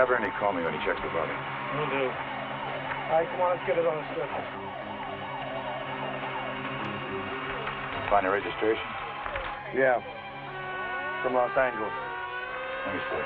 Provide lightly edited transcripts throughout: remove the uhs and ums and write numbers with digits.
Have Ernie call me when he checks the body. Will do. All right, come on, let's get it on the stretcher. Find a registration? Yeah. From Los Angeles. Let me see.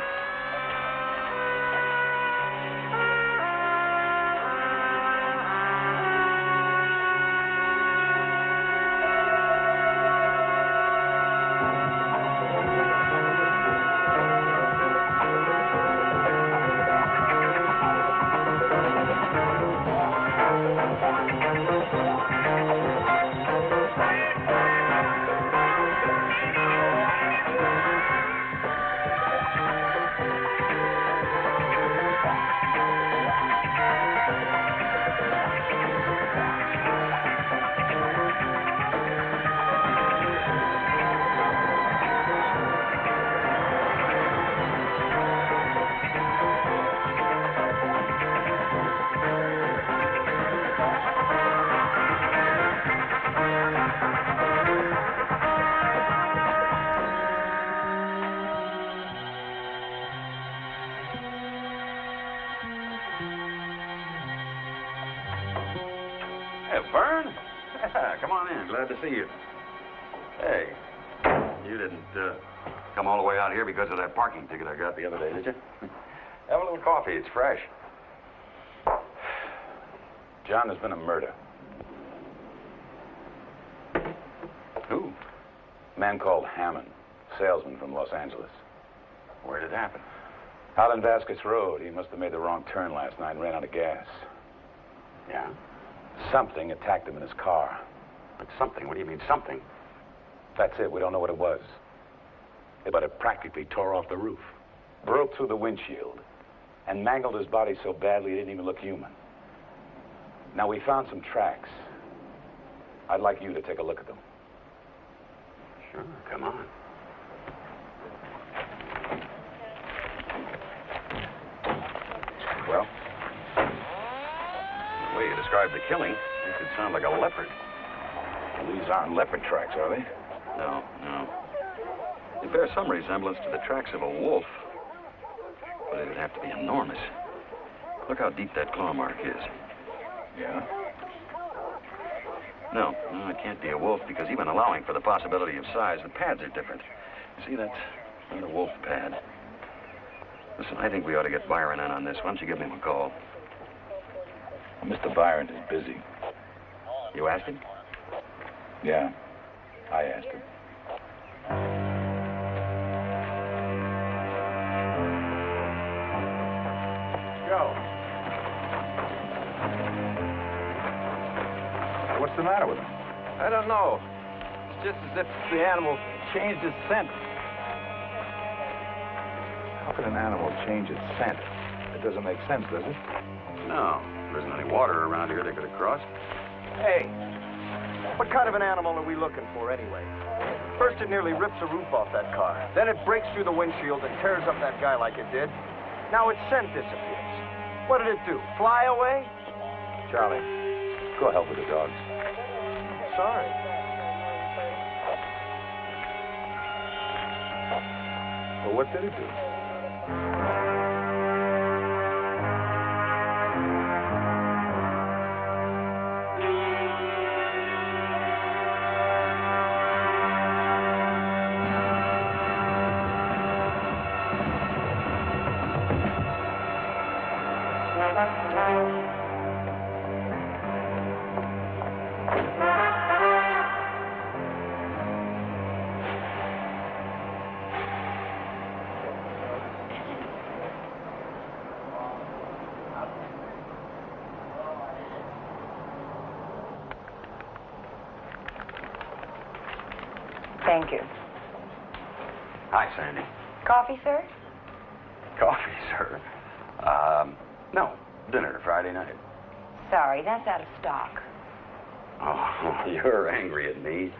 Vern? Come on in. Glad to see you. Hey, you didn't come all the way out here because of that parking ticket I got the other day, did you? Have a little coffee. It's fresh. John, there's been a murder. Who? A man called Hammond, salesman from Los Angeles. Where did it happen? Out on Vasquez Road. He must have made the wrong turn last night and ran out of gas. Yeah? Something attacked him in his car. But something? What do you mean, something? That's it. We don't know what it was. But it practically tore off the roof, broke through the windshield, and mangled his body so badly he didn't even look human. Now, we found some tracks. I'd like you to take a look at them. Sure, come on. Well? The way you described the killing, it could sound like a leopard. These aren't leopard tracks, are they? No, no. They bear some resemblance to the tracks of a wolf. But it'd have to be enormous. Look how deep that claw mark is. Yeah? No, it can't be a wolf because even allowing for the possibility of size, the pads are different. You see, that's not a wolf pad. Listen, I think we ought to get Byron in on this. Why don't you give him a call? Well, Mr. Byron is busy. You asked him? Yeah, I asked him. Joe. What's the matter with him? I don't know. It's just as if the animal changed its scent. How can an animal change its scent? It doesn't make sense, does it? No. There isn't any water around here they could have crossed. Hey, what kind of an animal are we looking for anyway? First, it nearly rips the roof off that car. Then it breaks through the windshield and tears up that guy like it did. Now its scent disappears. What did it do? Fly away? Charlie, go help with the dogs. Sorry. Well, what did it do? Thank you. Hi, Sandy. Coffee, sir? Coffee, sir? No. Dinner Friday night. Sorry, that's out of stock. Oh, you're angry at me.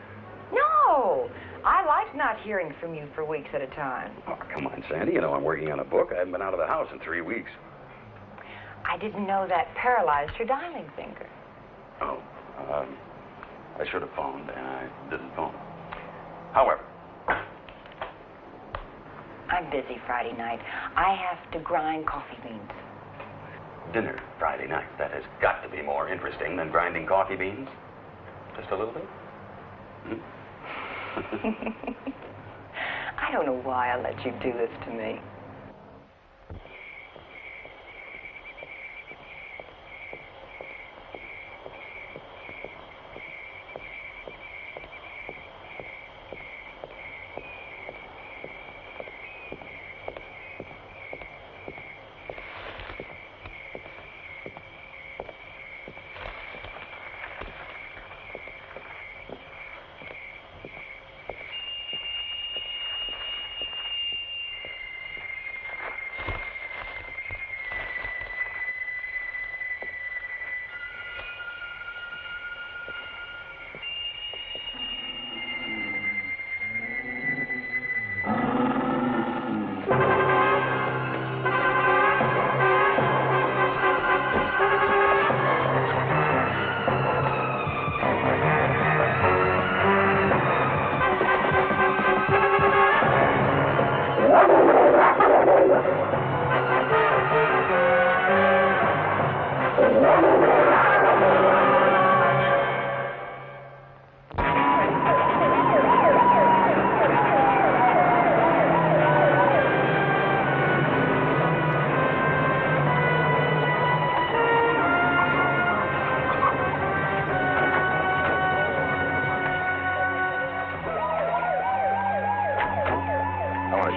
No! I like not hearing from you for weeks at a time. Oh, come on, Sandy. You know I'm working on a book. I haven't been out of the house in 3 weeks. I didn't know that paralyzed your dialing finger. Oh, I should have phoned, and I didn't phone. However, I'm busy Friday night. I have to grind coffee beans. Dinner Friday night. That has got to be more interesting than grinding coffee beans. Just a little bit? I don't know why I let you do this to me.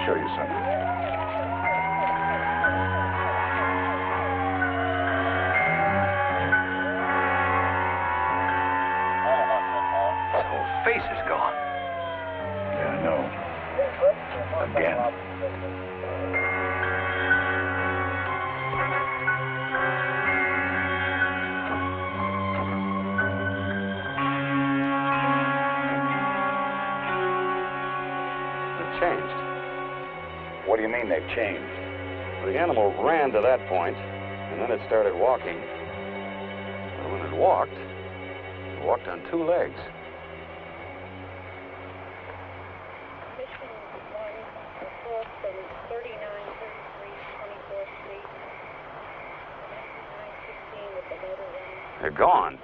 Show you something. His whole face is gone. Yeah, I know. Again. It changed. What do you mean they've changed? The animal ran to that point, and then it started walking. And when it walked on two legs. They're gone.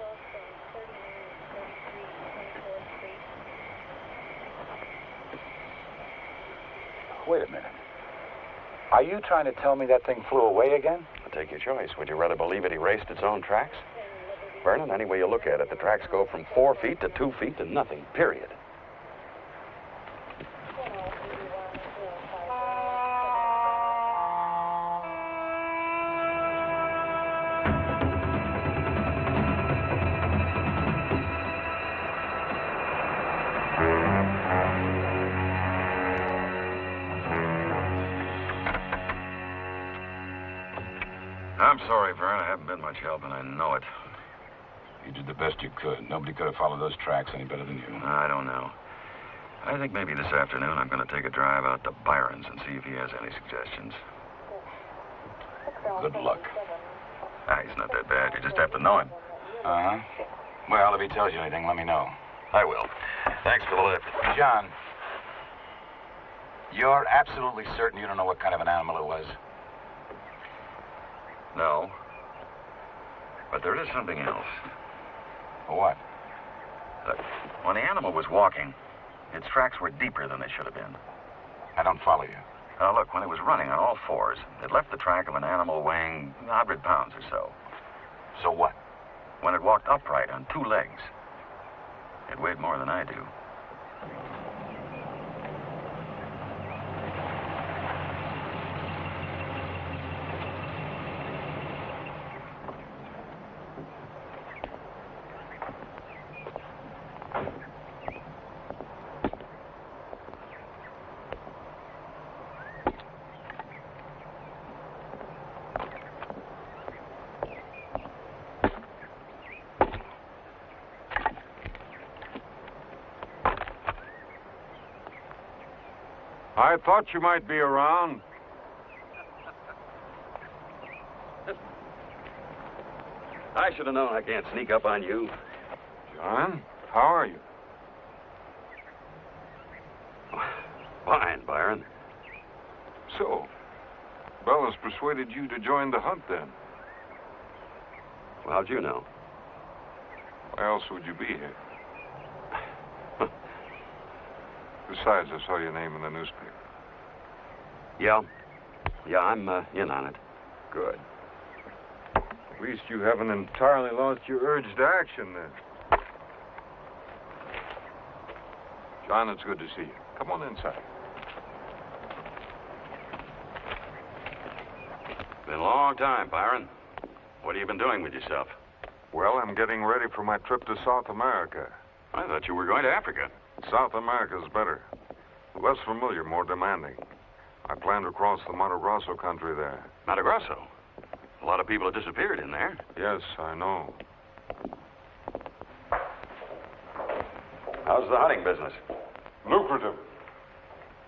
Wait a minute. Are you trying to tell me that thing flew away again? Take your choice. Would you rather believe it erased its own tracks? Vernon, any way you look at it, the tracks go from 4 feet to 2 feet to nothing, period. I'm sorry, Vern. I haven't been much help, and I know it. You did the best you could. Nobody could have followed those tracks any better than you. I don't know. I think maybe this afternoon I'm going to take a drive out to Byron's and see if he has any suggestions. Good luck. He's not that bad. You just have to know him. Uh-huh. Well, if he tells you anything, let me know. I will. Thanks for the lift. John, you're absolutely certain you don't know what kind of an animal it was? No. But there is something else. What? Look, when the animal was walking, its tracks were deeper than they should have been. I don't follow you. Now, look, when it was running on all fours, it left the track of an animal weighing 100 pounds or so. So what? When it walked upright on 2 legs, it weighed more than I do. I thought you might be around. I should have known I can't sneak up on you. John, how are you? Fine, Byron. So, Bell has persuaded you to join the hunt, then? Well, how'd you know? Why else would you be here? Besides, I saw your name in the newspaper. Yeah. Yeah, I'm in on it. Good. At least you haven't entirely lost your urge to action, then. John, it's good to see you. Come on inside. Been a long time, Byron. What have you been doing with yourself? Well, I'm getting ready for my trip to South America. I thought you were going to Africa. South America's better. Less familiar, more demanding. I plan to cross the Mato Grosso country there. Mato Grosso? A lot of people have disappeared in there. Yes, I know. How's the hunting business? Lucrative.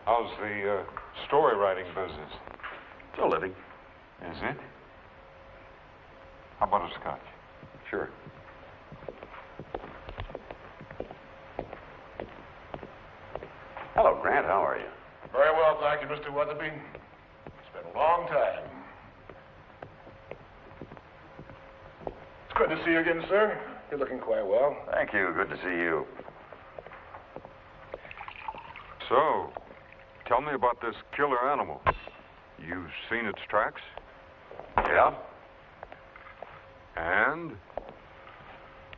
How's the story writing business? Still living. Is it? How about a scotch? Sure. Hello, Grant. How are you? Very well, thank you, Mr. Weatherby. It's been a long time. It's good to see you again, sir. You're looking quite well. Thank you. Good to see you. So, tell me about this killer animal. You've seen its tracks? Yeah? And?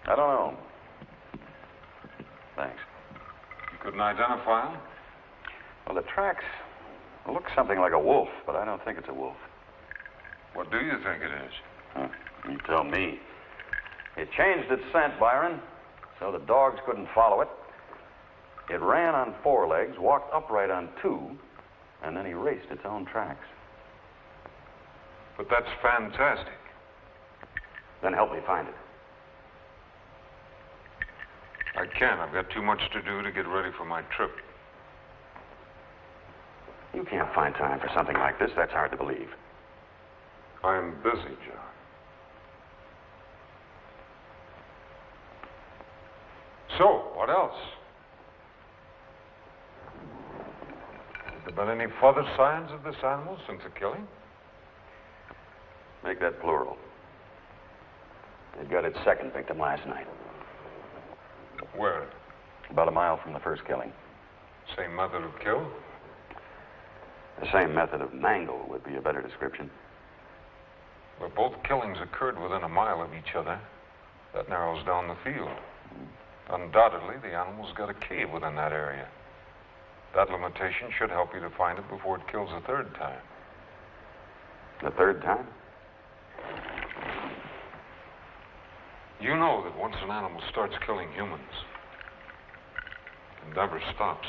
I don't know. Thanks. You couldn't identify him? Well, the tracks look something like a wolf, but I don't think it's a wolf. What do you think it is? Huh. You tell me. It changed its scent, Byron, so the dogs couldn't follow it. It ran on 4 legs, walked upright on 2, and then erased its own tracks. But that's fantastic. Then help me find it. I can't. I've got too much to do to get ready for my trip. You can't find time for something like this. That's hard to believe. I'm busy, John. So, what else? Have there been any further signs of this animal since the killing? Make that plural. It got its second victim last night, Where? about a mile from the first killing. Same method of kill? The same method of mangle would be a better description. Well, both killings occurred within a mile of each other. That narrows down the field. Undoubtedly, the animal's got a cave within that area. That limitation should help you to find it before it kills a third time. The third time? You know that once an animal starts killing humans, it never stops.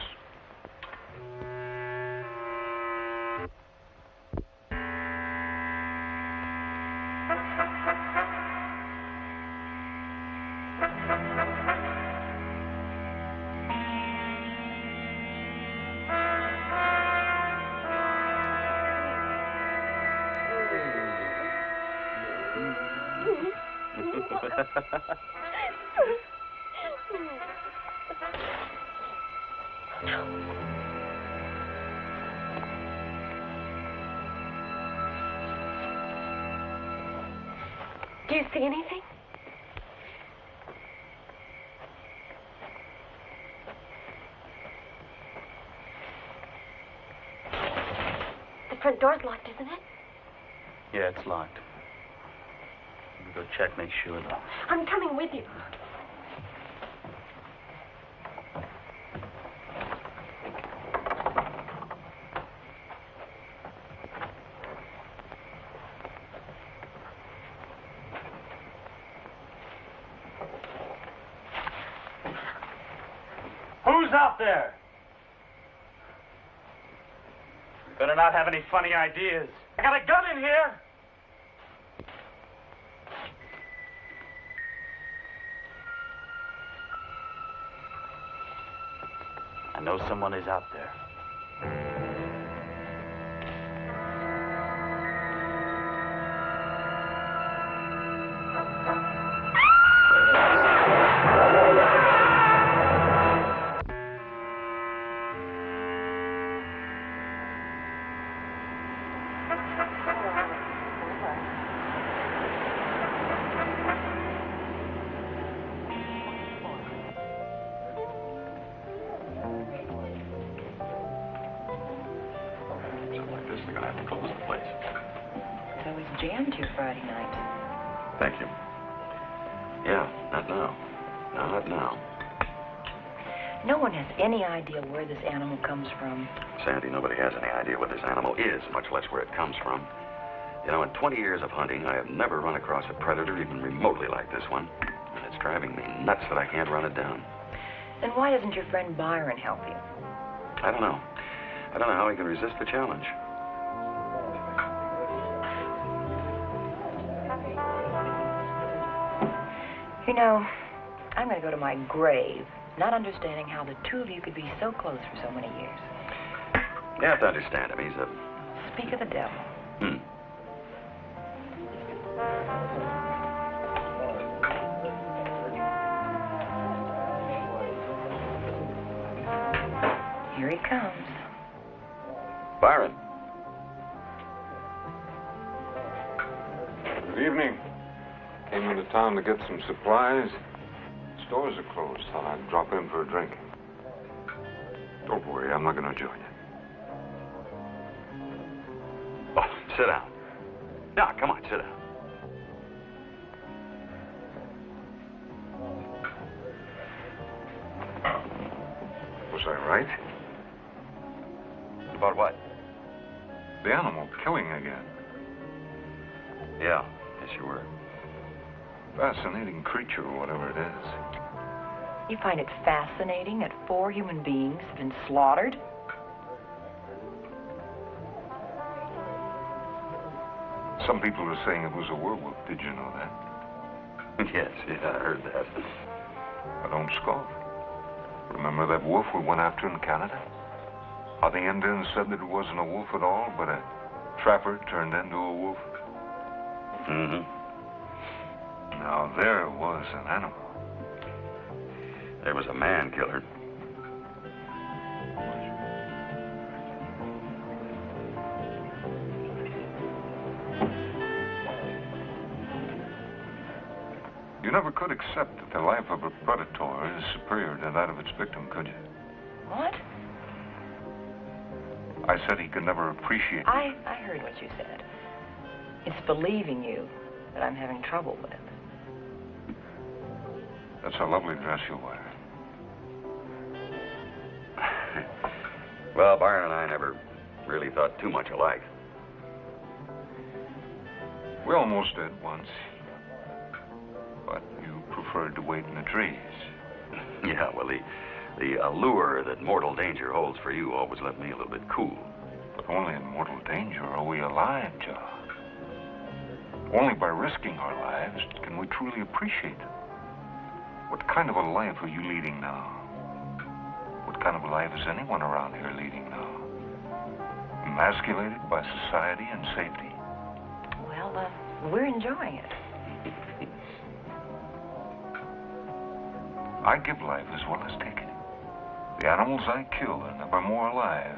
Do you see anything? The front door's locked, isn't it? Yeah, it's locked. Let me go check, make sure, though. I'm coming with you. Who's out there? Better not have any funny ideas. I got a gun in here. I know someone is out there. to close the place. So it's jammed here Friday night. Thank you. Yeah, not now. No, not now. No one has any idea where this animal comes from. Sandy, nobody has any idea what this animal is, much less where it comes from. You know, in 20 years of hunting, I have never run across a predator even remotely like this one. And it's driving me nuts that I can't run it down. Then why doesn't your friend Byron help you? I don't know. I don't know how he can resist the challenge. You know, I'm going to go to my grave, not understanding how the two of you could be so close for so many years. You have to understand him. He's a... Speak of the devil. Here he comes. Byron. Good evening. Came into town to get some supplies. Stores are closed. Thought I'd drop in for a drink. Don't worry, I'm not going to join you. Oh, sit down. No, come on, sit down. Was I right? About what? The animal killing again. Yeah, yes, you were. Fascinating creature, or whatever it is. You find it fascinating that 4 human beings have been slaughtered? Some people are saying it was a werewolf. Did you know that? Yes, yeah, I heard that. I don't scoff. Remember that wolf we went after in Canada? How the Indians said that it wasn't a wolf at all, but a trapper turned into a wolf? Mm-hmm. Now, there was an animal. There was a man killer. You never could accept that the life of a predator is superior to that of its victim, could you? What? I said he could never appreciate... I heard what you said. It's believing you that I'm having trouble with. That's a lovely dress you wear. Well, Byron and I never really thought too much alike. We almost did once. But you preferred to wait in the trees. Yeah, well, the allure that mortal danger holds for you always left me a little bit cool. But only in mortal danger are we alive, John. Only by risking our lives can we truly appreciate them. What kind of a life are you leading now? What kind of a life is anyone around here leading now? Emasculated by society and safety? Well, we're enjoying it. I give life as well as take it. The animals I kill are never more alive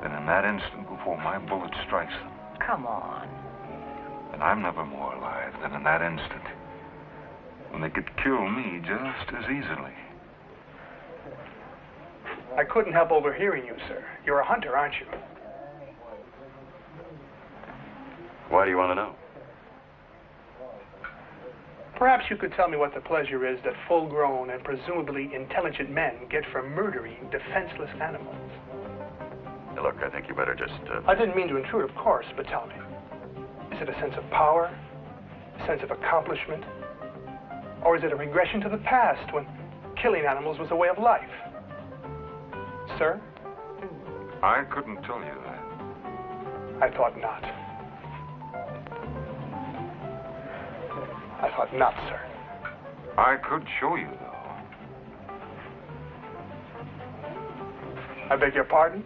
than in that instant before my bullet strikes them. Come on. And I'm never more alive than in that instant when they could kill me just as easily. I couldn't help overhearing you, sir. You're a hunter, aren't you? Why do you want to know? Perhaps you could tell me what the pleasure is that full-grown and presumably intelligent men get from murdering defenseless animals. Hey, look, I think you better just... I didn't mean to intrude, of course, but tell me. Is it a sense of power? A sense of accomplishment? Or is it a regression to the past when killing animals was a way of life? Sir? I couldn't tell you that. I thought not. I thought not, sir. I could show you, though. I beg your pardon?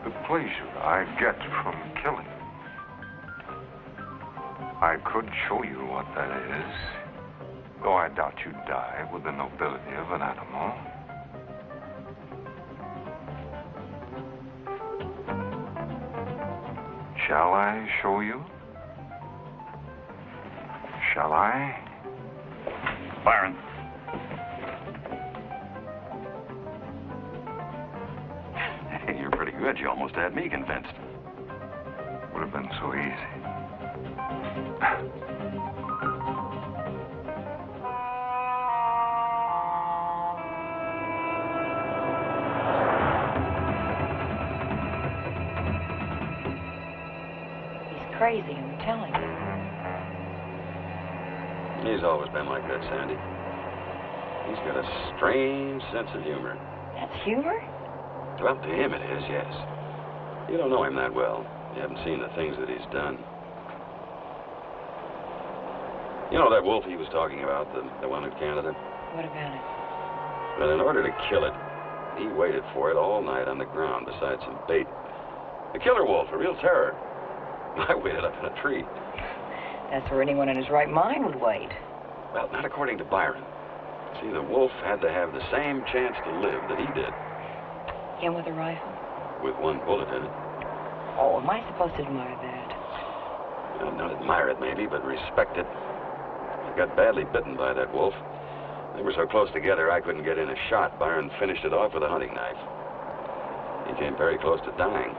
The pleasure I get from killing. I could show you what that is, though I doubt you'd die with the nobility of an animal. Shall I show you? Shall I? Byron. Hey, you're pretty Good, you almost had me convinced. Would have been so easy. He's crazy, I'm telling you. He's always been like that, Sandy. He's got a strange sense of humor. That's humor? Well, to him it is, yes. You don't know him that well. You haven't seen the things that he's done. You know that wolf he was talking about, the one in Canada? What about it? Well, in order to kill it, he waited for it all night on the ground beside some bait. A killer wolf, a real terror. I waited up in a tree. That's where anyone in his right mind would wait. Well, not according to Byron. See, the wolf had to have the same chance to live that he did. Him with a rifle? With one bullet in it. Oh, am I supposed to admire that? Well, not admire it, maybe, but respect it. I got badly bitten by that wolf. They were so close together, I couldn't get in a shot. Byron finished it off with a hunting knife. He came very close to dying.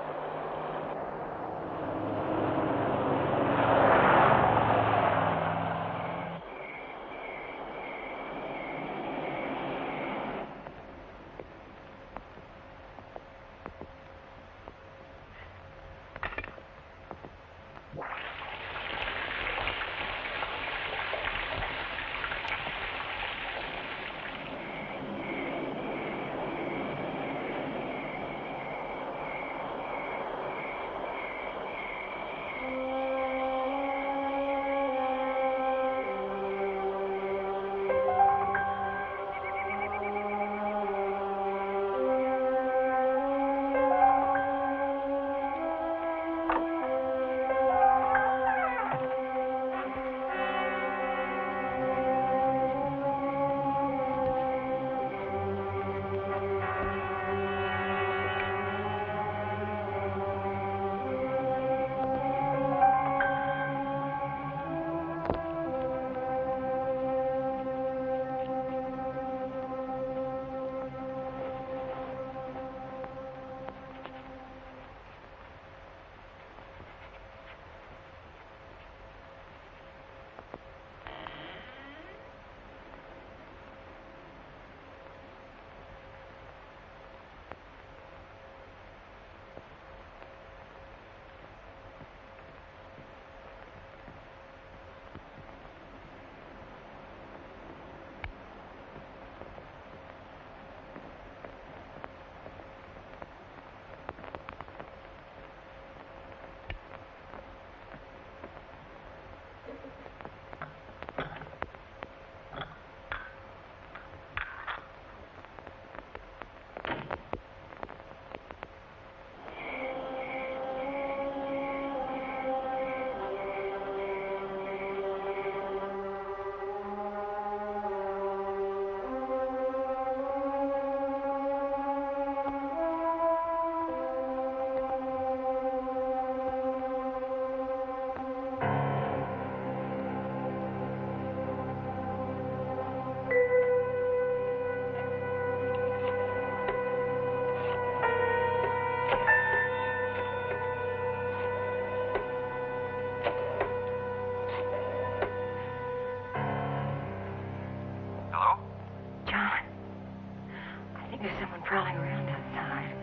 Prowling around outside.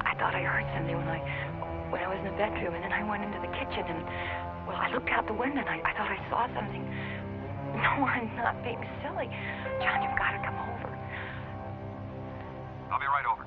I thought I heard something when I was in the bedroom, and then I went into the kitchen, and, well, I looked out the window, and I thought I saw something. No, I'm not being silly. John, you've got to come over. I'll be right over.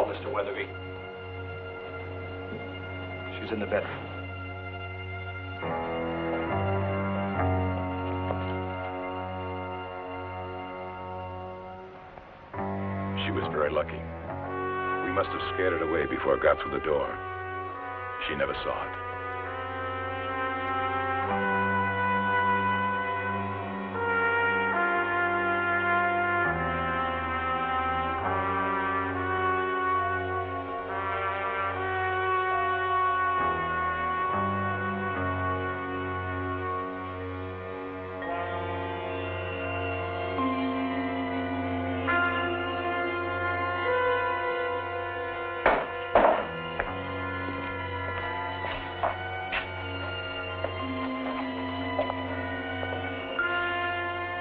Mr. Weatherby. She's in the bedroom. She was very lucky. We must have scared it away before it got through the door. She never saw it.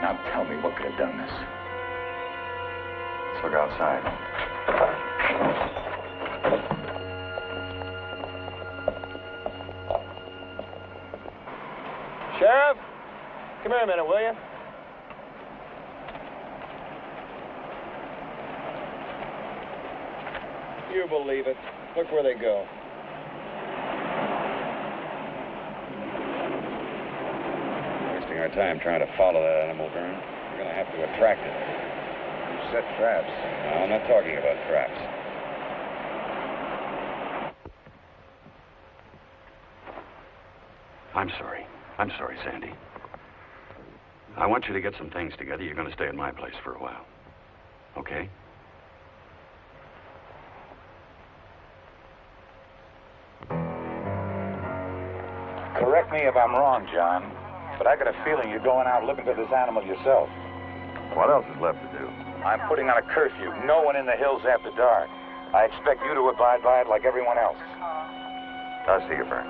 Now tell me what could have done this. Let's look outside. Sheriff, come here a minute, will you? You believe it. Look where they go. Wasting our time trying to follow that animal, Vern. We're going to have to attract it. You set traps. No, I'm not talking about traps. I'm sorry, Sandy. I want you to get some things together. You're going to stay at my place for a while. Okay? Correct me if I'm wrong, John, but I got a feeling you're going out looking for this animal yourself. What else is left to do? I'm putting on a curfew. No one in the hills after dark. I expect you to abide by it like everyone else. I'll see you, Vern.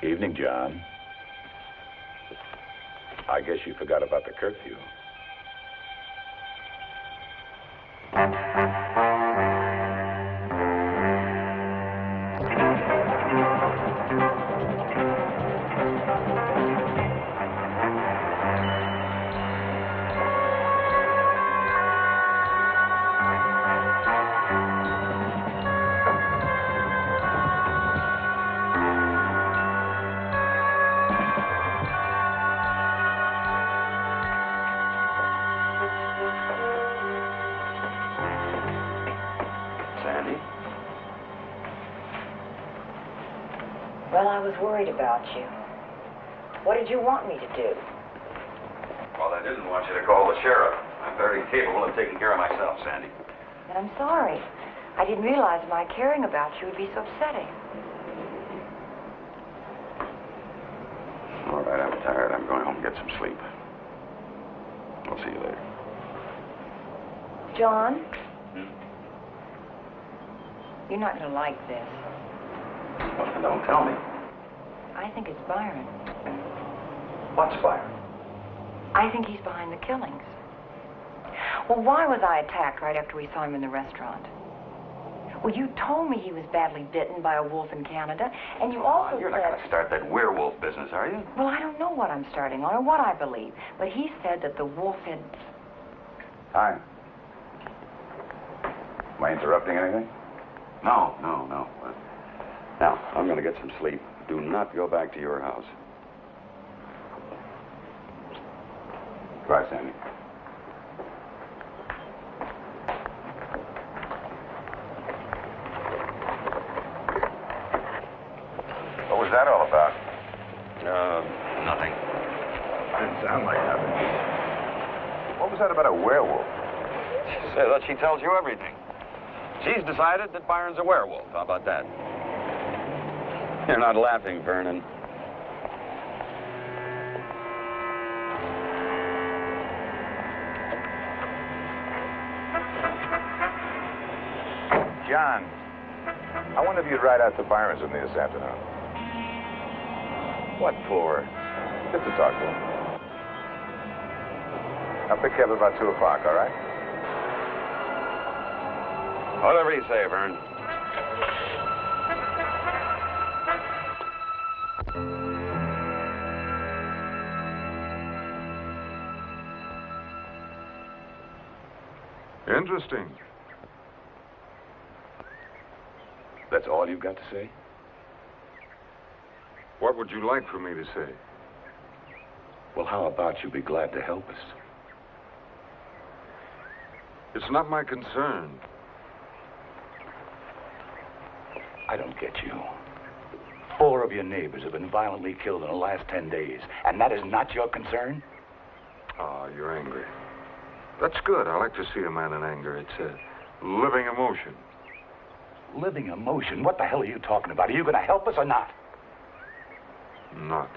Evening, John. I guess you forgot about the curfew. Well, I was worried about you. What did you want me to do? Well, I didn't want you to call the sheriff. I'm very capable of taking care of myself, Sandy. And I'm sorry. I didn't realize my caring about you would be so upsetting. All right, I'm tired. I'm going home and get some sleep. I'll see you later. John? You're not going to like this. Well, don't tell me. I think it's Byron. What's Byron? I think he's behind the killings. Well, why was I attacked right after we saw him in the restaurant? Well, you told me he was badly bitten by a wolf in Canada, and you also You're said... not going to start that werewolf business, are you? Well, I don't know what I'm starting on or what I believe, but he said that the wolf had... Hi. Am I interrupting anything? No. Now, I'm going to get some sleep. Do not go back to your house. Goodbye, Sandy. What was that all about? Nothing. Didn't sound like nothing. What was that about a werewolf? Say that she tells you everything. She's decided that Byron's a werewolf. How about that? You're not laughing, Vernon. John, I wonder if you'd ride out to Byron's with me this afternoon. What for? Just to talk to him. I'll pick you up about 2 o'clock, all right? Whatever you say, Vern. Interesting. That's all you've got to say? What would you like for me to say? Well, how about you be glad to help us? It's not my concern. I don't get you. 4 of your neighbors have been violently killed in the last 10 days, and that is not your concern? Ah, you're angry. That's good. I like to see a man in anger. It's a living emotion. Living emotion? What the hell are you talking about? Are you going to help us or not? Not.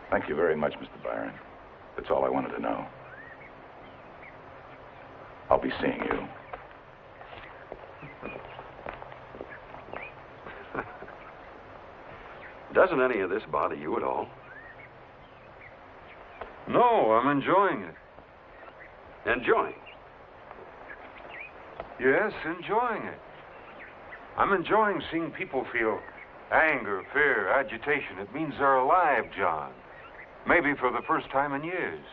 Thank you very much, Mr. Byron. That's all I wanted to know. I'll be seeing you. Doesn't any of this bother you at all? No, I'm enjoying it. Enjoying? Yes, enjoying it. I'm enjoying seeing people feel anger, fear, agitation. It means they're alive, John. Maybe for the first time in years.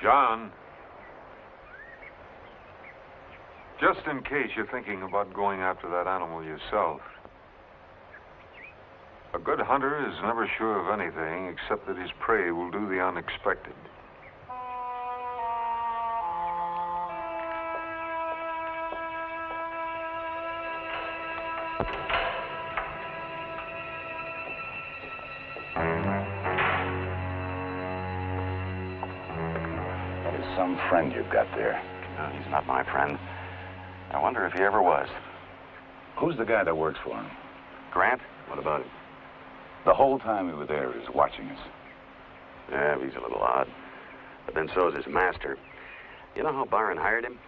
John, just in case you're thinking about going after that animal yourself, a good hunter is never sure of anything except that his prey will do the unexpected. Some friend you've got there. No, he's not my friend. I wonder if he ever was. Who's the guy that works for him? Grant? What about him? The whole time we were there, he was watching us. Yeah, he's a little odd. But then so is his master. You know how Byron hired him?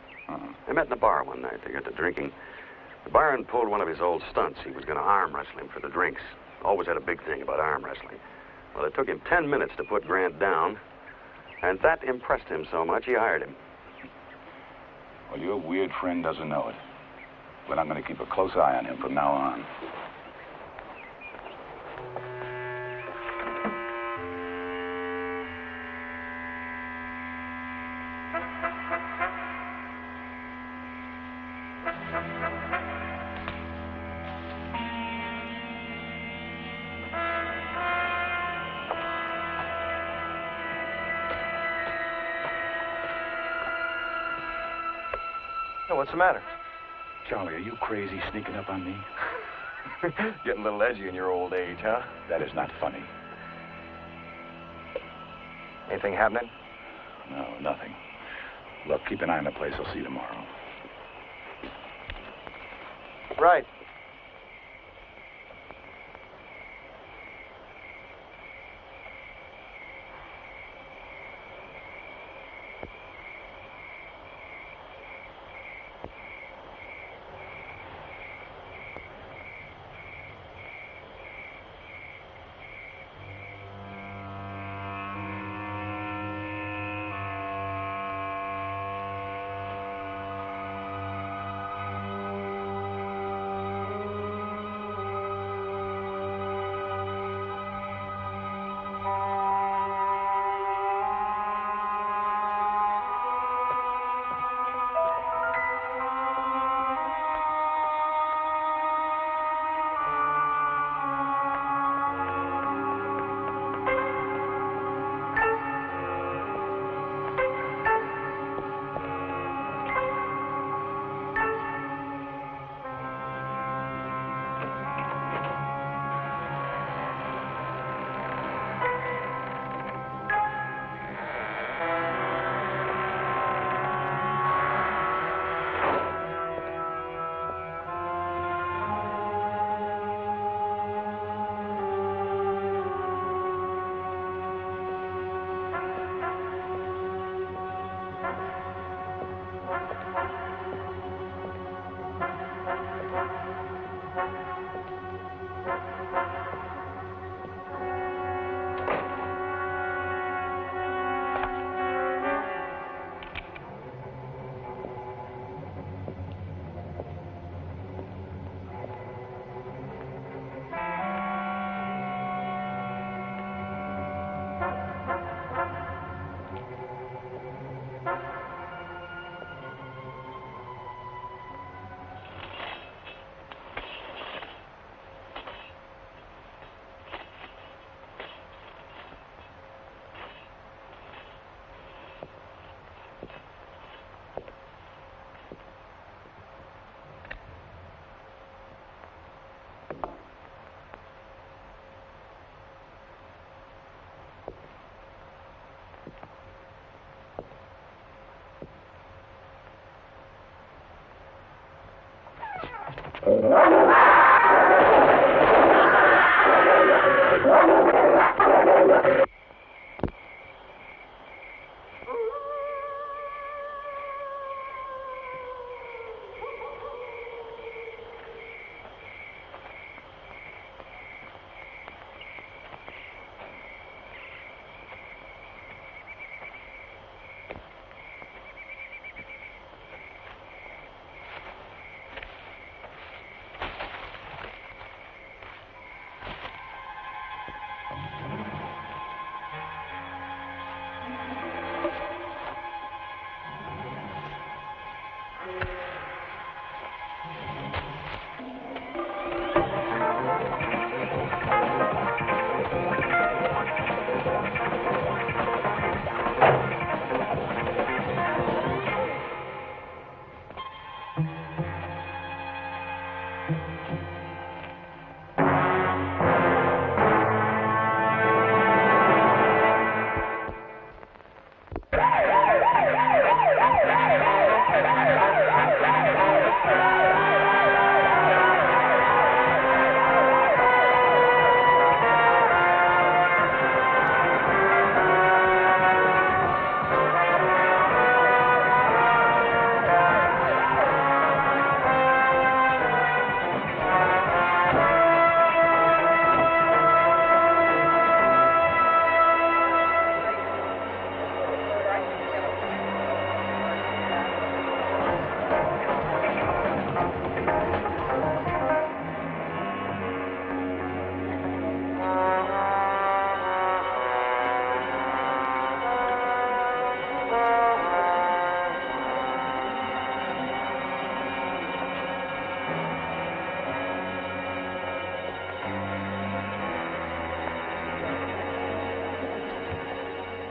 They met in a bar one night. They got to drinking. Byron pulled one of his old stunts. He was going to arm wrestle him for the drinks. Always had a big thing about arm wrestling. Well, it took him 10 minutes to put Grant down. And that impressed him so much, he hired him. Well, your weird friend doesn't know it. But I'm going to keep a close eye on him from now on. Hey, what's the matter? Charlie, are you crazy sneaking up on me? Getting a little edgy in your old age, huh? That is not funny. Anything happening? No, nothing. Look, keep an eye on the place. I'll see you tomorrow. Right.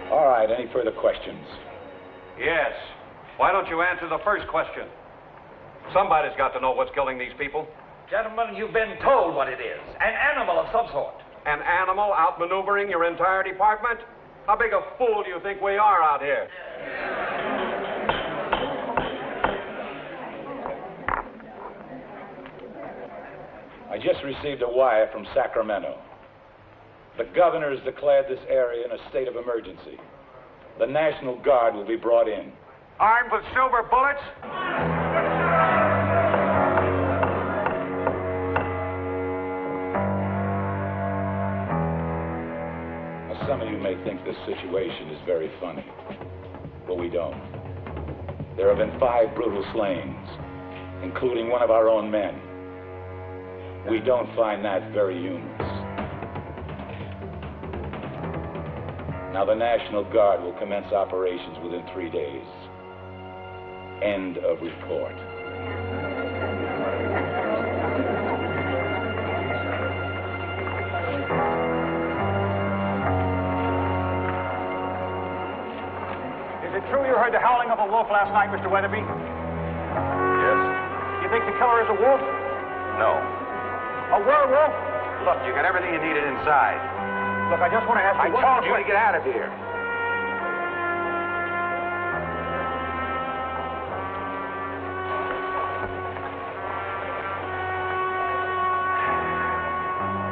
All right, any further questions? Yes. Why don't you answer the first question? Somebody's got to know what's killing these people. Gentlemen, you've been told what it is. An animal of some sort. An animal outmaneuvering your entire department? How big a fool do you think we are out here? I just received a wire from Sacramento. The governor has declared this area in a state of emergency. The National Guard will be brought in. Armed with silver bullets? Now, some of you may think this situation is very funny, but we don't. There have been 5 brutal slayings, including one of our own men. We don't find that very humorous. Now, the National Guard will commence operations within 3 days. End of report. Is it true you heard the howling of a wolf last night, Mr. Weatherby? Yes. You think the killer is a wolf? No. A werewolf? Look, you got everything you needed inside. Look, I just want to ask you I told you to get out of here.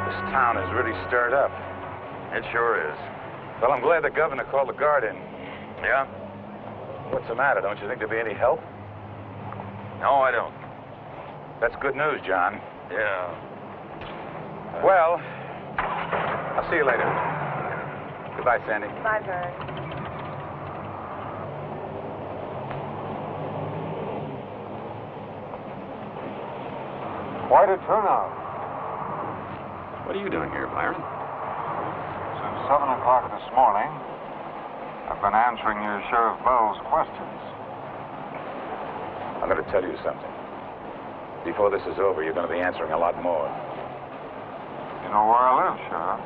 This town is really stirred up. It sure is. Well, I'm glad the governor called the guard in. Yeah? What's the matter? Don't you think there'll be any help? No, I don't. That's good news, John. Yeah. Well, I'll see you later. Goodbye, Sandy. Bye, Vern. Quite a turnout. What are you doing here, Byron? Since 7 o'clock this morning, I've been answering your Sheriff Bell's questions. I'm going to tell you something. Before this is over, you're going to be answering a lot more. You know where I live, Sheriff.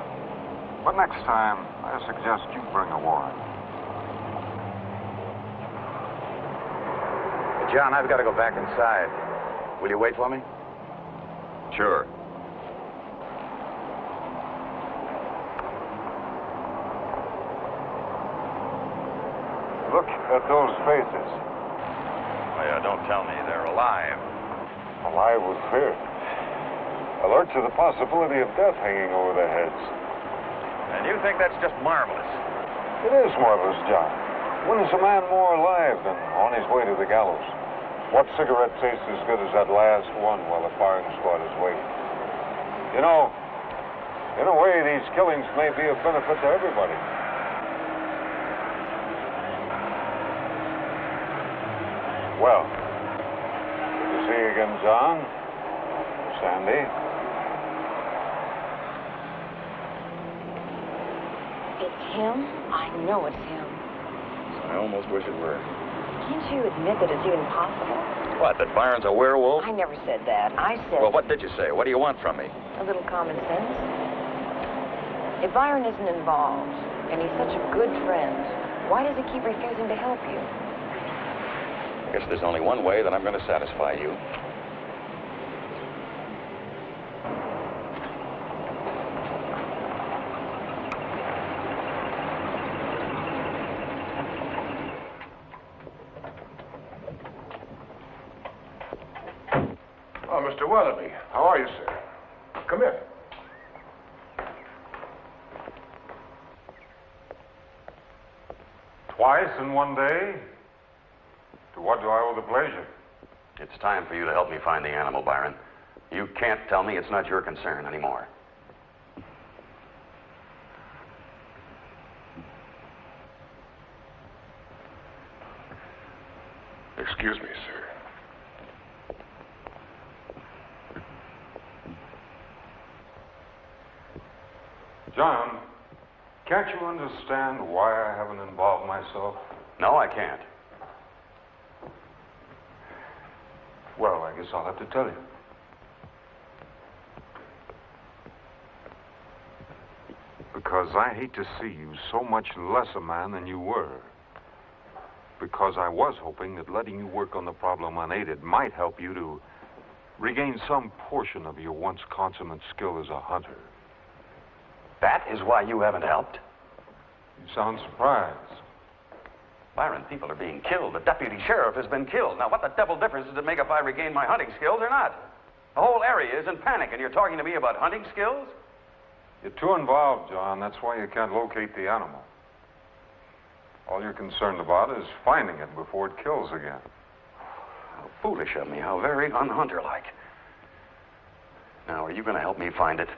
But next time, I suggest you bring a warrant. John, I've got to go back inside. Will you wait for me? Sure. Look at those faces. Oh, yeah, don't tell me they're alive. Alive with fear. Alert to the possibility of death hanging over their heads. And you think that's just marvelous? It is marvelous, John. When is a man more alive than on his way to the gallows? What cigarette tastes as good as that last one while the firing squad is waiting? You know, in a way, these killings may be of benefit to everybody. Well, good to see you again, John. Sandy. It's him? I know it's him. I almost wish it were. Can't you admit that it's even possible? What, that Byron's a werewolf? I never said that. I said... Well, what did you say? What do you want from me? A little common sense. If Byron isn't involved, and he's such a good friend, why does he keep refusing to help you? I guess there's only one way that I'm going to satisfy you. Oh, Mr. Weatherby, how are you, sir? Come here. Twice in one day? To what do I owe the pleasure? It's time for you to help me find the animal, Byron. You can't tell me it's not your concern anymore. Excuse me, sir. John, can't you understand why I haven't involved myself? No, I can't. Well, I guess I'll have to tell you. Because I hate to see you so much less a man than you were. because I was hoping that letting you work on the problem unaided might help you to regain some portion of your once consummate skill as a hunter. That is why you haven't helped? You sound surprised. Byron, people are being killed. The deputy sheriff has been killed. Now, what the devil difference does it make if I regain my hunting skills or not? The whole area is in panic, and you're talking to me about hunting skills? You're too involved, John. That's why you can't locate the animal. All you're concerned about is finding it before it kills again. How foolish of me. How very unhunter-like. Now, are you going to help me find it?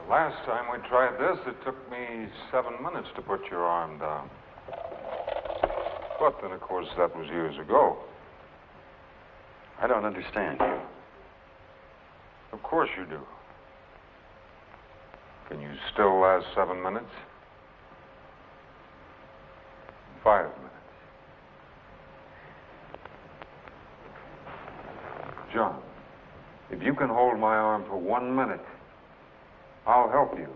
Last time we tried this, it took me 7 minutes to put your arm down. But then, of course, that was years ago. I don't understand you. Of course you do. Can you still last 7 minutes? 5 minutes. John, if you can hold my arm for 1 minute, I'll help you.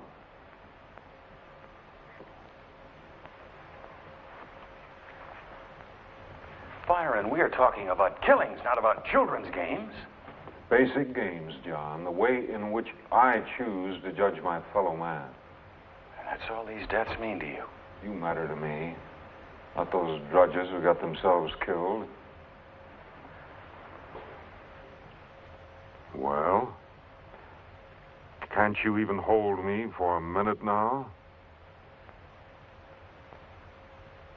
Byron, we are talking about killings, not about children's games. Basic games, John. The way in which I choose to judge my fellow man. And that's all these deaths mean to you? You matter to me. Not those drudges who got themselves killed. Well? Can't you even hold me for a minute now?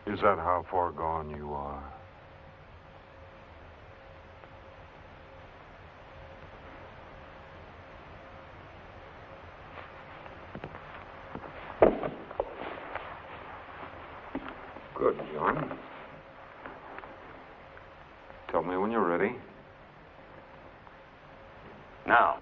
Is that how far gone you are? Good, John. Tell me when you're ready. Now.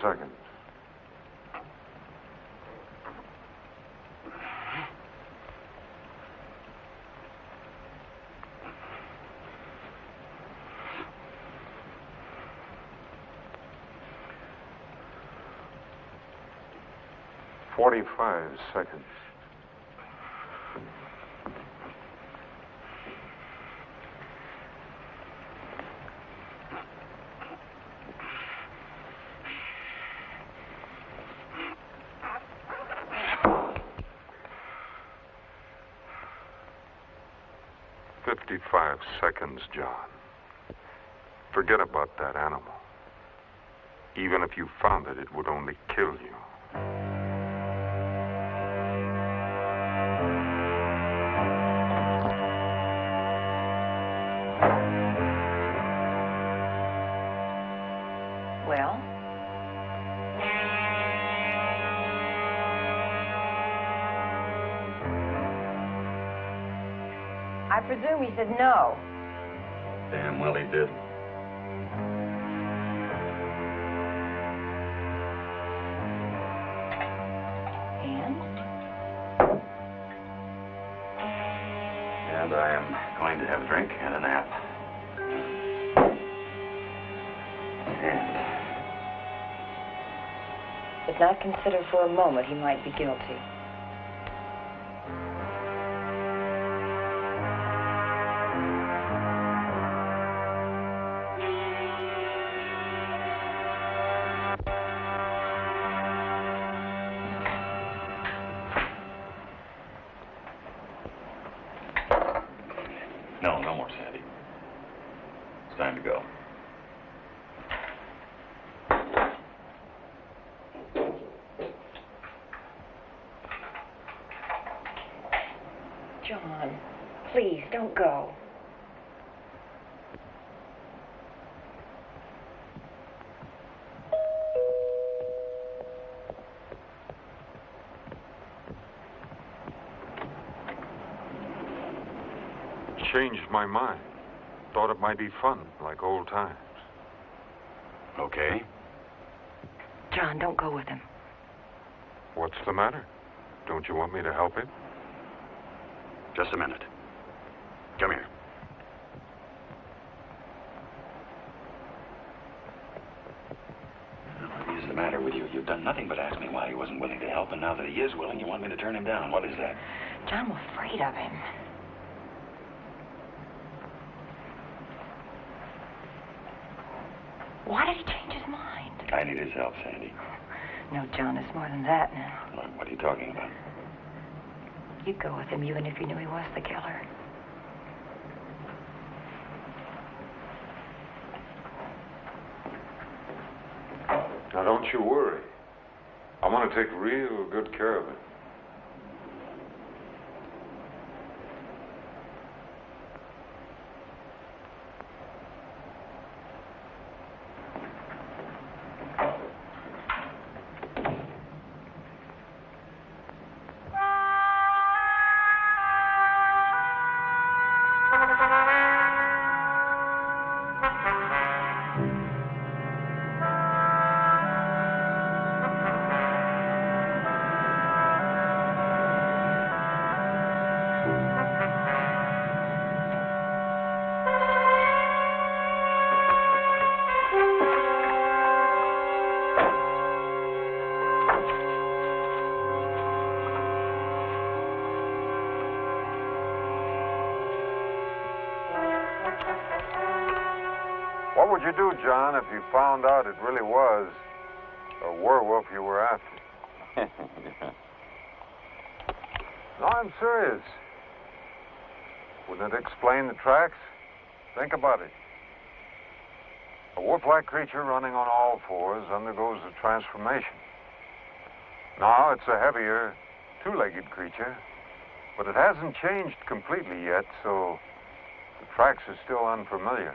Seconds. "45 seconds. "55 seconds, John. Forget about that animal. Even if you found it, it would only kill you. Well? I presume he said no. Damn well he did. And I am going to have a drink and a nap. And Did not consider for a moment he might be guilty. no more, Sandy. It's time to go. John, please, don't go. Changed my mind. Thought it might be fun, like old times. Okay. John, don't go with him. What's the matter? Don't you want me to help him? Just a minute. Come here. What is the matter with you? You've done nothing but ask me why he wasn't willing to help, and now that he is willing, you want me to turn him down. What is that? John, I'm afraid of him. Why did he change his mind? I need his help, Sandy. No, John, it's more than that now. What are you talking about? You'd go with him even if you knew he was the killer. Now, don't you worry. I'm going to take real good care of it. What would you do, John, if you found out it really was a werewolf you were after? No, I'm serious. Wouldn't it explain the tracks? Think about it. A wolf-like creature running on all fours undergoes a transformation. Now it's a heavier, two-legged creature, but it hasn't changed completely yet, so the tracks are still unfamiliar.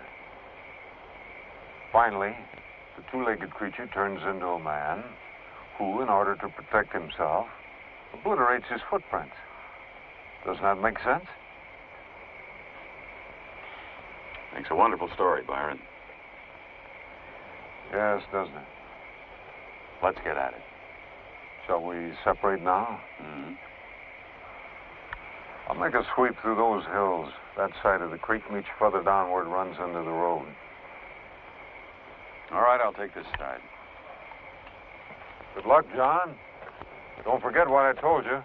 Finally, the two-legged creature turns into a man who, in order to protect himself, obliterates his footprints. Doesn't that make sense? Makes a wonderful story, Byron. Yes, doesn't it? Let's get at it. Shall we separate now? Mm-hmm. I'll make a sweep through those hills. That side of the creek meets further downward runs into the road. All right, I'll take this side. Good luck, John. Don't forget what I told you.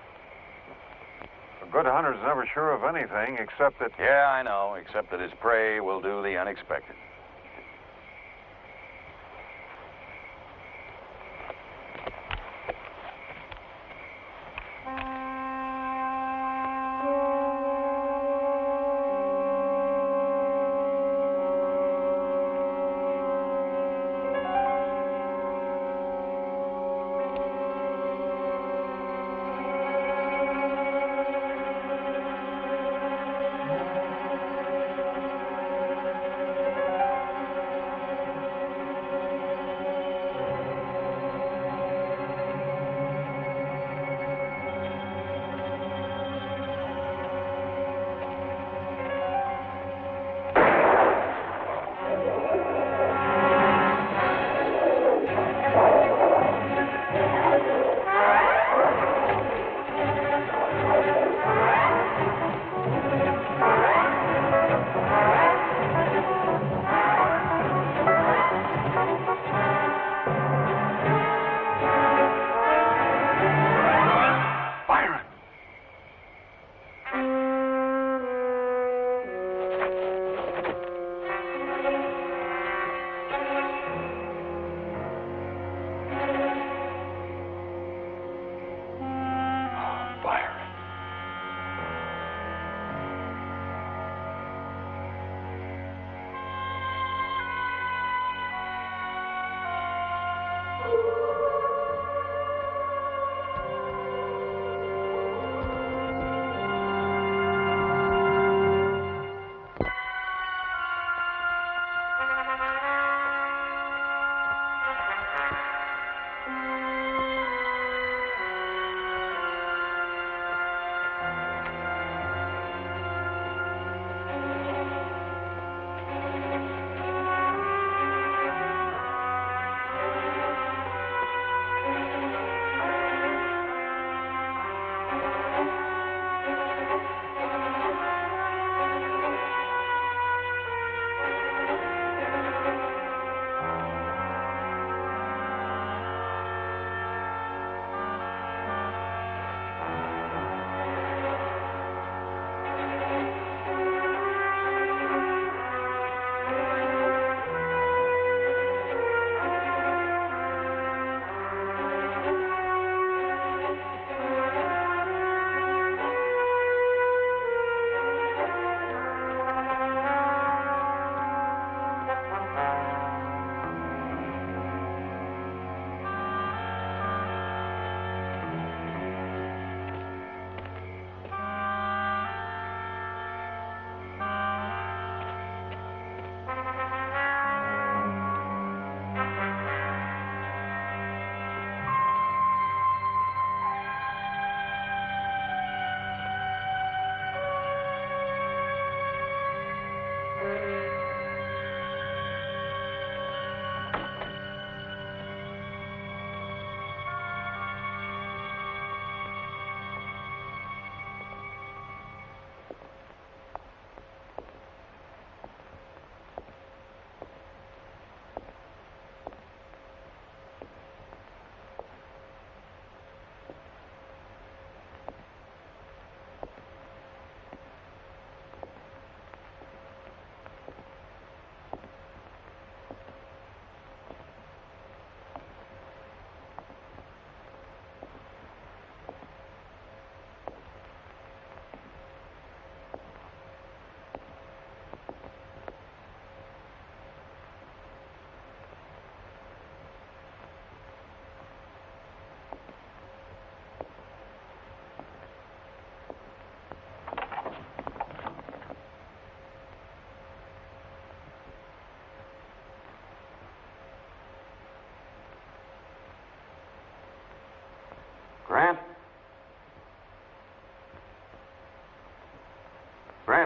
A good hunter's never sure of anything except that... Yeah, I know, except that his prey will do the unexpected.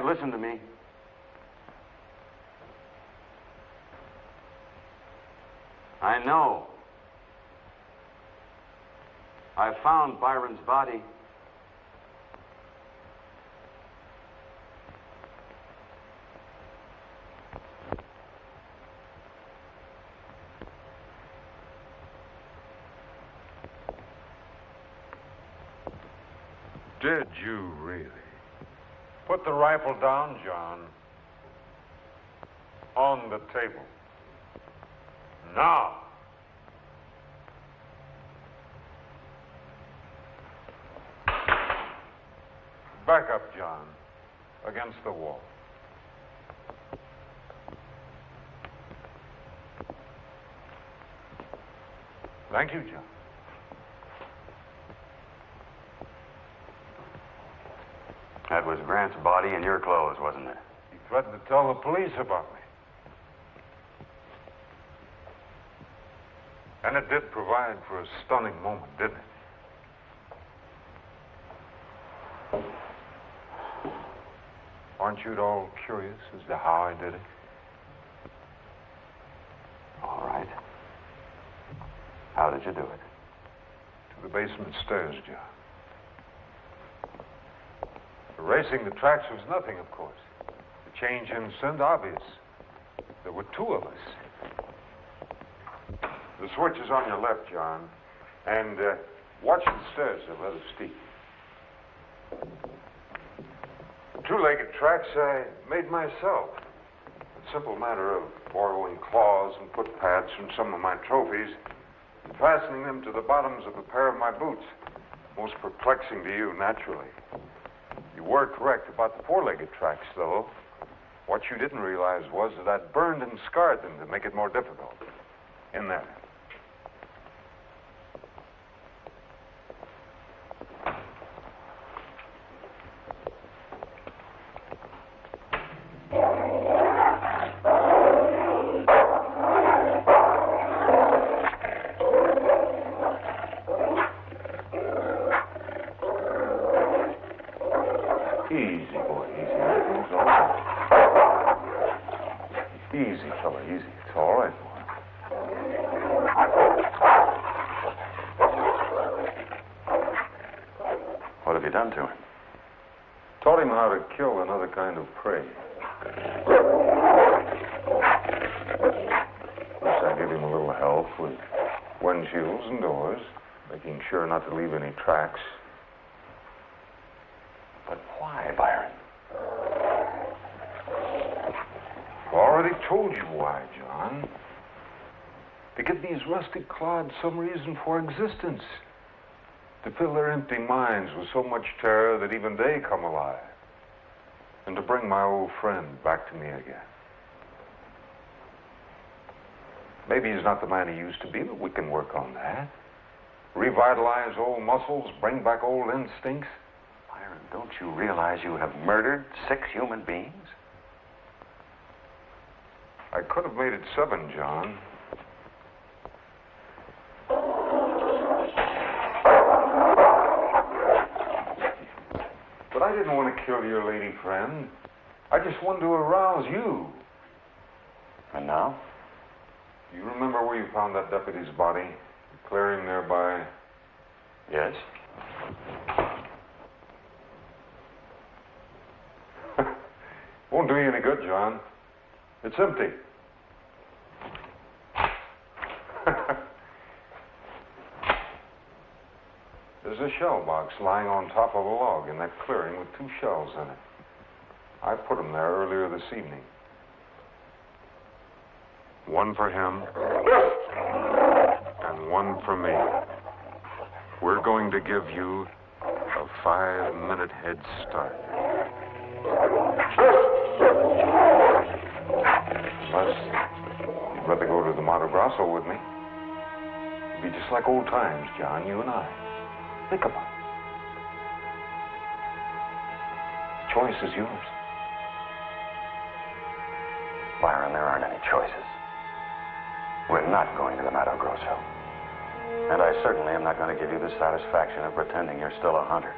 right, listen to me. I know. I found Byron's body. Did you really? Put the rifle down, John. On the table. Now. Back up, John. Against the wall. Thank you, John. That was Grant's body in your clothes, wasn't it? He threatened to tell the police about me. And it did provide for a stunning moment, didn't it? Aren't you at all curious as to how I did it? All right. How did you do it? To the basement stairs, John. Erasing the tracks was nothing, of course. The change in scent, obvious. There were two of us. The switch is on your left, John. And watch the stairs, they're rather steep. The two-legged tracks I made myself. A simple matter of borrowing claws and footpads from some of my trophies and fastening them to the bottoms of a pair of my boots. Most perplexing to you, naturally. You were correct about the four-legged tracks, though. What you didn't realize was that I'd burned and scarred them to make it more difficult. In there. Easy, boy, easy. Everything's all right. Easy, fella, easy. It's all right, boy. What have you done to him? Taught him how to kill another kind of prey. First, I gave him a little help with windshields and doors, making sure not to leave any tracks. But why, Byron? I've already told you why, John. To give these rusted clods some reason for existence. To fill their empty minds with so much terror that even they come alive. And to bring my old friend back to me again. Maybe he's not the man he used to be, but we can work on that. Revitalize old muscles, bring back old instincts. Byron, don't you realize you have murdered 6 human beings? I could have made it 7, John. But I didn't want to kill your lady friend. I just wanted to arouse you. And now? You remember where you found that deputy's body? The clearing nearby? Yes. Won't do you any good, John. It's empty. There's a shell box lying on top of a log in that clearing with 2 shells in it. I put them there earlier this evening. One for him, and one for me. We're going to give you a 5-minute head start. Unless you'd rather go to the Mato Grosso with me. It'd be just like old times, John, you and I. Think about it. The choice is yours. Byron, there aren't any choices. We're not going to the Mato Grosso. And I certainly am not going to give you the satisfaction of pretending you're still a hunter.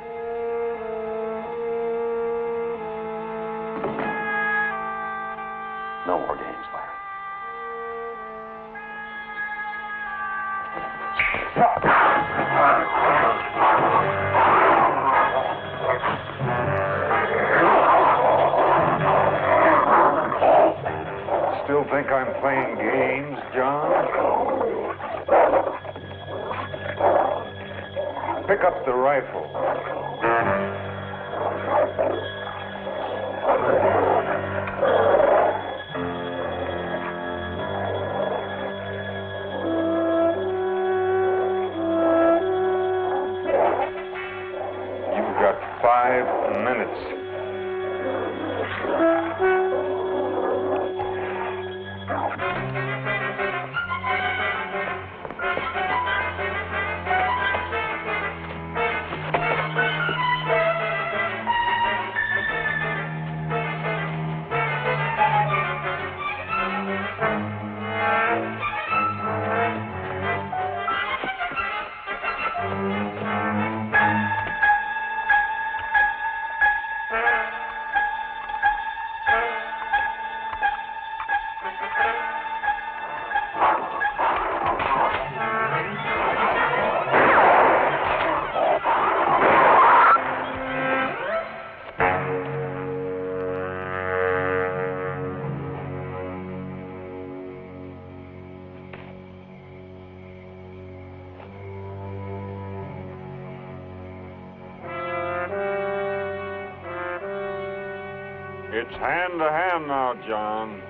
No more games, Byron. Still think I'm playing games, John? Pick up the rifle. You've got 5 minutes. It's hand to hand now, John.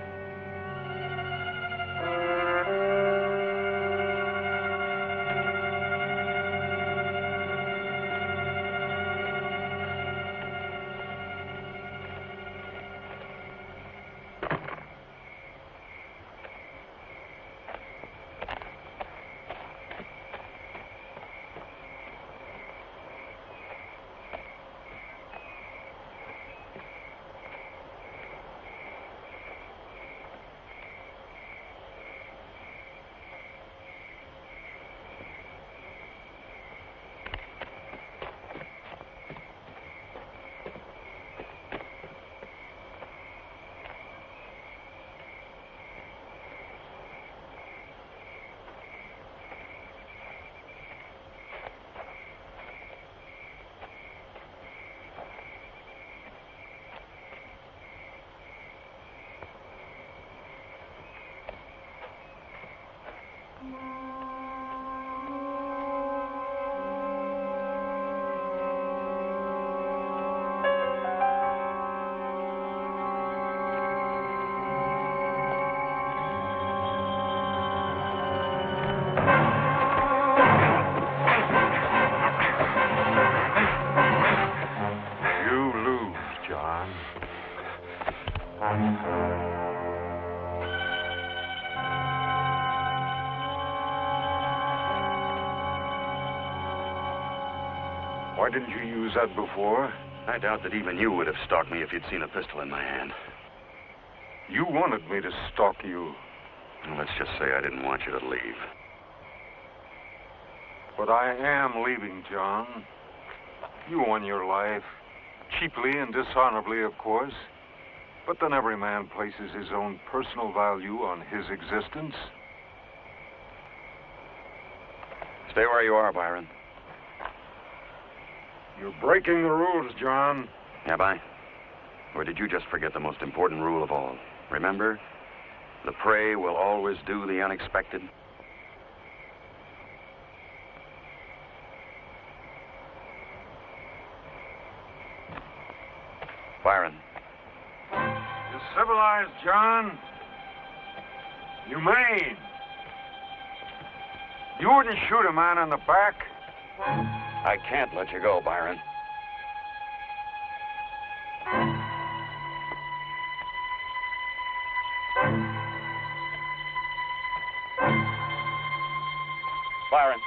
Why didn't you use that before? I doubt that even you would have stalked me if you'd seen a pistol in my hand. You wanted me to stalk you. Well, let's just say I didn't want you to leave. But I am leaving, John. You won your life. Cheaply and dishonorably, of course. But then every man places his own personal value on his existence. Stay where you are, Byron. You're breaking the rules, John. Have I? Or did you just forget the most important rule of all? Remember, the prey will always do the unexpected. Byron. You're civilized, John. Humane. You wouldn't shoot a man in the back. I can't let you go, Byron. Byron.